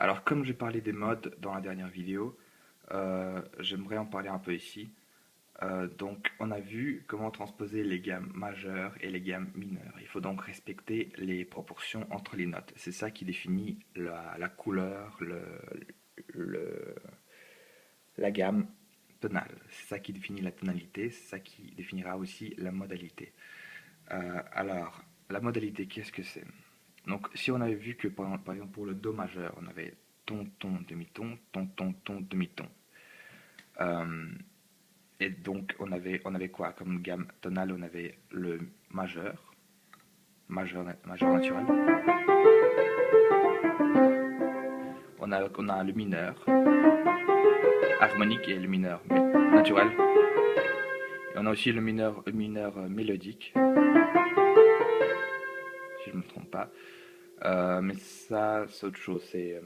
Alors, comme j'ai parlé des modes dans la dernière vidéo, j'aimerais en parler un peu ici. Donc, on a vu comment transposer les gammes majeures et les gammes mineures. Il faut donc respecter les proportions entre les notes. C'est ça qui définit la couleur, le- la gamme tonale. C'est ça qui définit la tonalité, c'est ça qui définira aussi la modalité. Alors, la modalité, qu'est-ce que c'est? Donc, si on avait vu que, par exemple, pour le Do majeur, on avait ton, ton, demi-ton, ton, ton, ton, demi-ton. Euh, et donc, on avait quoi comme gamme tonale? On avait le majeur, majeur naturel. On a le mineur, harmonique et le mineur naturel. Et on a aussi le mineur mélodique, si je ne me trompe pas. Mais ça, c'est autre chose. C'est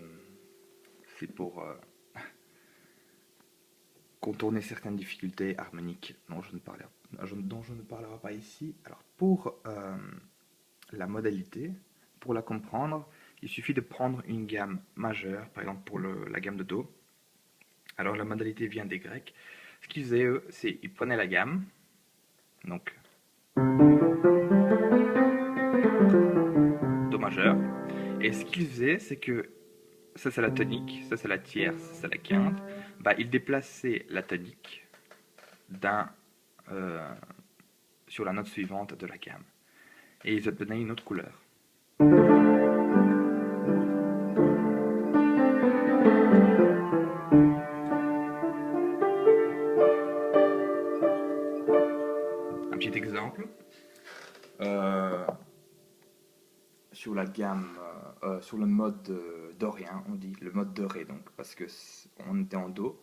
pour contourner certaines difficultés harmoniques dont je ne parlerai pas ici. Alors pour la modalité, pour la comprendre, il suffit de prendre une gamme majeure, par exemple pour la gamme de Do. Alors la modalité vient des Grecs. Ce qu'ils faisaient eux, c'est ils prenaient la gamme, donc Do majeur, et ce qu'ils faisaient, c'est que ça c'est la tonique, ça c'est la tierce, ça c'est la quinte, bah, ils déplaçaient la tonique d'un sur la note suivante de la gamme. Et ils obtenaient une autre couleur. Un petit exemple. Euh, sur la gamme, sur le mode dorien, on dit le mode de Ré, donc, parce que on était en Do,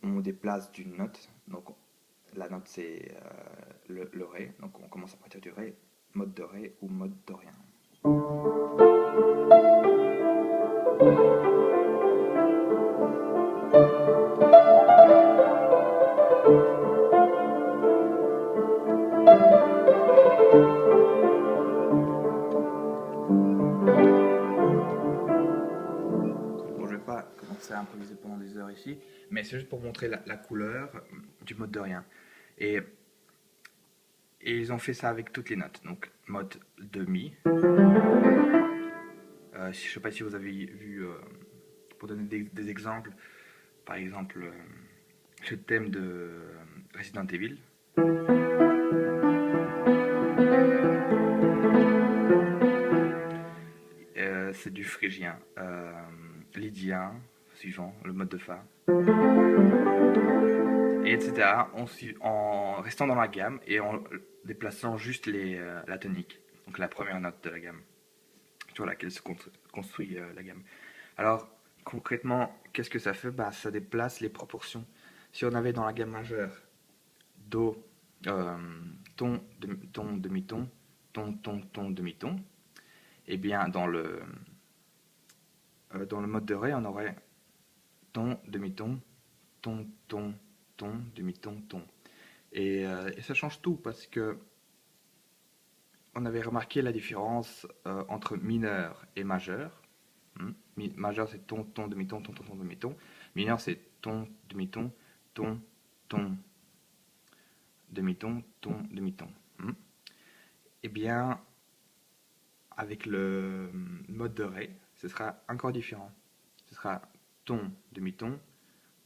on déplace d'une note, donc la note c'est le Ré, donc on commence à partir du Ré, mode de Ré ou mode dorien. Bon, je vais pas commencer à improviser pendant des heures ici, mais c'est juste pour montrer la couleur du mode dorien. Et, et ils ont fait ça avec toutes les notes, donc mode demi. Je ne sais pas si vous avez vu, pour donner des exemples, par exemple, le thème de Resident Evil. C'est du phrygien, lydien, suivant le mode de Fa, et etc. En restant dans la gamme et en déplaçant juste la tonique, donc la première note de la gamme, sur laquelle se construit la gamme. Alors, concrètement, qu'est-ce que ça fait? Bah, ça déplace les proportions. Si on avait dans la gamme majeure Do, ton, demi-ton, ton, demi-ton, et bien dans le mode de Ré, on aurait ton, demi-ton, ton, demi-ton, ton. Et ça change tout parce que on avait remarqué la différence entre mineur et majeur. Majeur c'est ton, demi-ton, ton, demi-ton. Mineur c'est ton, demi-ton, ton, demi-ton, demi-ton. Eh bien, avec le mode de Ré, ce sera encore différent. Ce sera ton, demi-ton,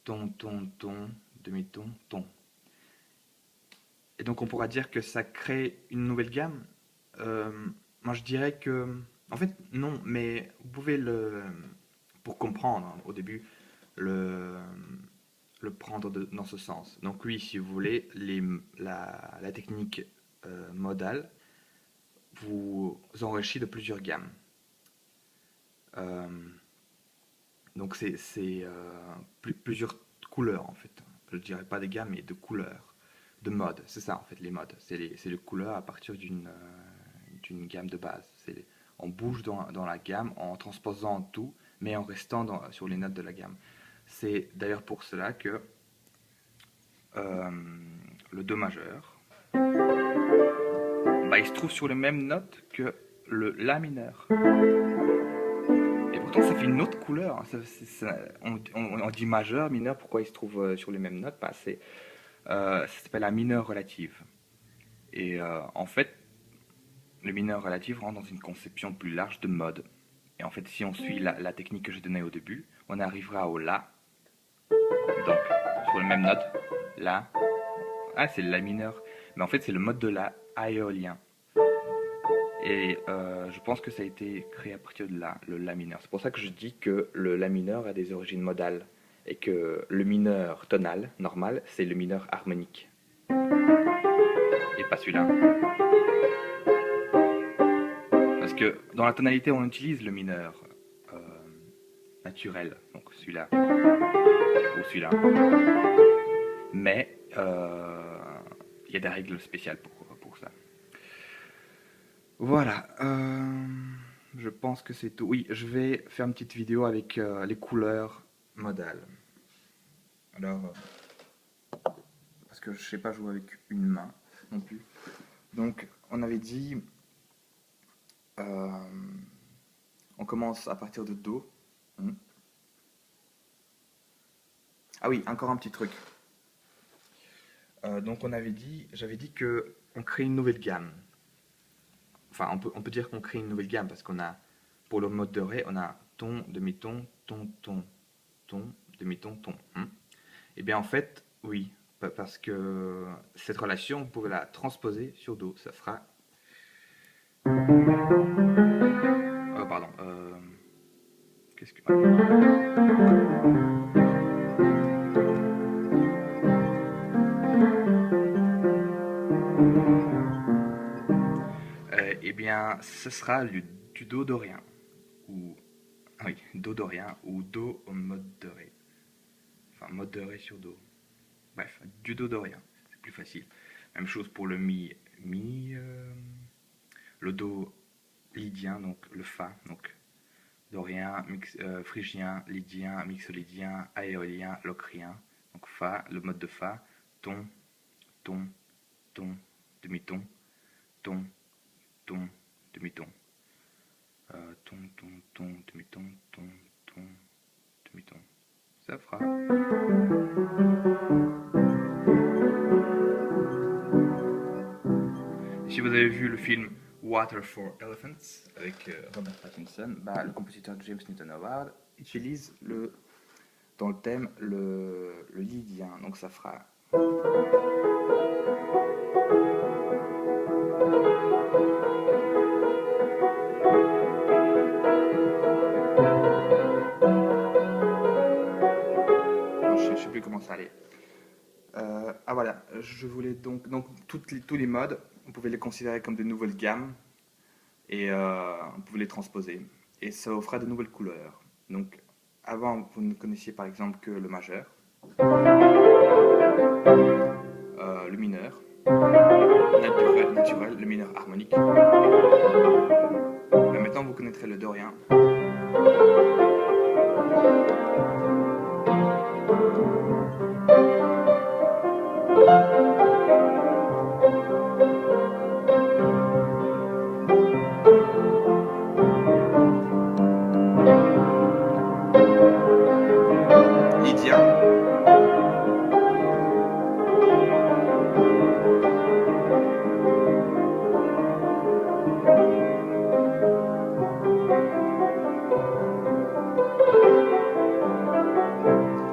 demi-ton, ton. Et donc on pourra dire que ça crée une nouvelle gamme. Euh, Moi je dirais que, en fait non, mais vous pouvez pour comprendre au début, le, le prendre dans ce sens. Donc oui, si vous voulez, la technique modale vous enrichit de plusieurs gammes. Euh, donc c'est plusieurs couleurs en fait. Je ne dirais pas des gammes, mais de couleurs, de modes. C'est ça en fait les modes. C'est les couleurs à partir d'une gamme de base. On bouge dans la gamme en transposant tout, mais en restant sur les notes de la gamme. C'est d'ailleurs pour cela que euh, le Do majeur, bah, il se trouve sur les mêmes notes que le La mineur. Et pourtant fait, ça fait une autre couleur. On dit majeur, mineur, pourquoi ils se trouvent sur les mêmes notes? Bah, ça s'appelle la mineure relative. Et en fait, le mineur relatif rentre dans une conception plus large de mode. Et en fait, si on suit la technique que je donnais au début, on arrivera au La. Donc, sur la même note, La. Ah, c'est le La mineur. Mais en fait, c'est le mode de La aéolien. Et je pense que ça a été créé à partir de là, le La mineur. C'est pour ça que je dis que le La mineur a des origines modales. Et que le mineur tonal, normal, c'est le mineur harmonique. Et pas celui-là. Parce que dans la tonalité, on utilise le mineur naturel, donc celui-là ou celui-là. Mais il y a des règles spéciales pour ça. Voilà. Je pense que c'est tout. Oui, je vais faire une petite vidéo avec les couleurs modales. Alors, parce que je sais pas jouer avec une main non plus. Donc, on avait dit, on commence à partir de Do. Ah oui, encore un petit truc. Donc j'avais dit que on crée une nouvelle gamme. Enfin, on peut dire qu'on crée une nouvelle gamme parce qu'on a, pour le mode de Ré, on a ton, demi-ton, ton, ton, ton, demi-ton, ton. Et bien en fait, oui, parce que cette relation, vous pouvez la transposer sur Do. Ça fera... Oh, pardon. Qu'est-ce que... Eh bien, ce sera du Do dorien. Ou... Oui, Do dorien ou Do au mode de Ré. Enfin, mode de Ré sur Do. Bref, du Do dorien, c'est plus facile. Même chose pour le le Do lydien, donc le Fa, donc dorien, phrygien, lydien, mixolydien, aéolien, locrien. Donc Fa, le mode de Fa, ton, ton, ton, demi-ton, ton, ton, demi-ton. Ton, ton, ton, demi-ton, ton, ton, demi-ton. Ça fera. Si vous avez vu le film Water for Elephants avec Robert Pattinson, bah, le compositeur James Newton Howard utilise dans le thème le lydien. Donc ça fera. Je ne sais plus comment ça allait. Ah voilà, je voulais donc tous les modes, on pouvait les considérer comme des nouvelles gammes et on pouvait les transposer. Et ça offrait de nouvelles couleurs. Donc avant, vous ne connaissiez par exemple que le majeur, le mineur, naturel, le mineur harmonique. Mais maintenant, vous connaîtrez le dorien. Lydien.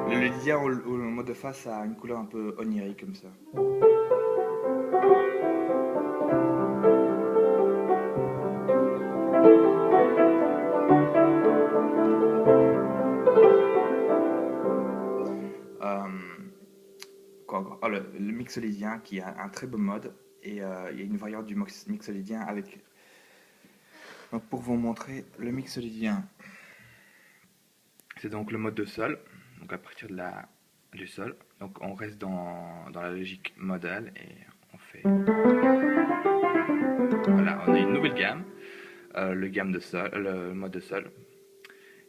Le lydien au mode de face a une couleur un peu onirique comme ça. Oh, le mixolydien qui a un très beau mode et il y a une variante du mixolydien avec. Donc pour vous montrer le mixolydien, c'est donc le mode de sol, donc à partir du sol. Donc on reste dans la logique modale et on fait. Voilà, on a une nouvelle gamme, le mode de sol.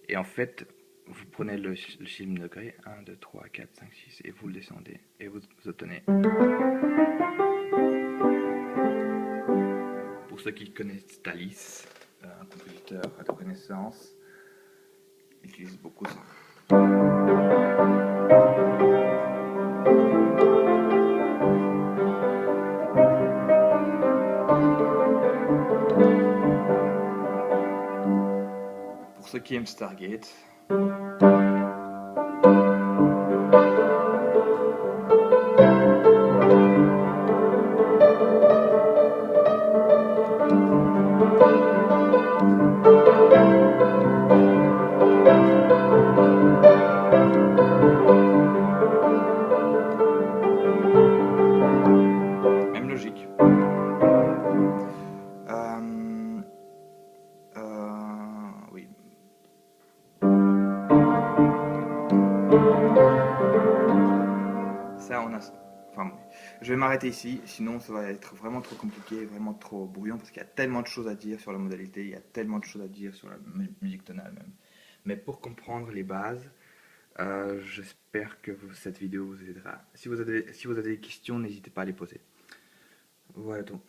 Et en fait, vous prenez le sixième degré, 1, 2, 3, 4, 5, 6, et vous le descendez, et vous obtenez. Pour ceux qui connaissent Thalys, un compositeur de Renaissance, utilise beaucoup ça. Pour ceux qui aiment Stargate, même logique. Oui. Ça, on a. Enfin, je vais m'arrêter ici, sinon ça va être vraiment trop compliqué, vraiment trop brouillon, parce qu'il y a tellement de choses à dire sur la modalité, il y a tellement de choses à dire sur la musique tonale même. Mais pour comprendre les bases, j'espère que cette vidéo vous aidera. Si vous avez des questions, n'hésitez pas à les poser. Voilà tout.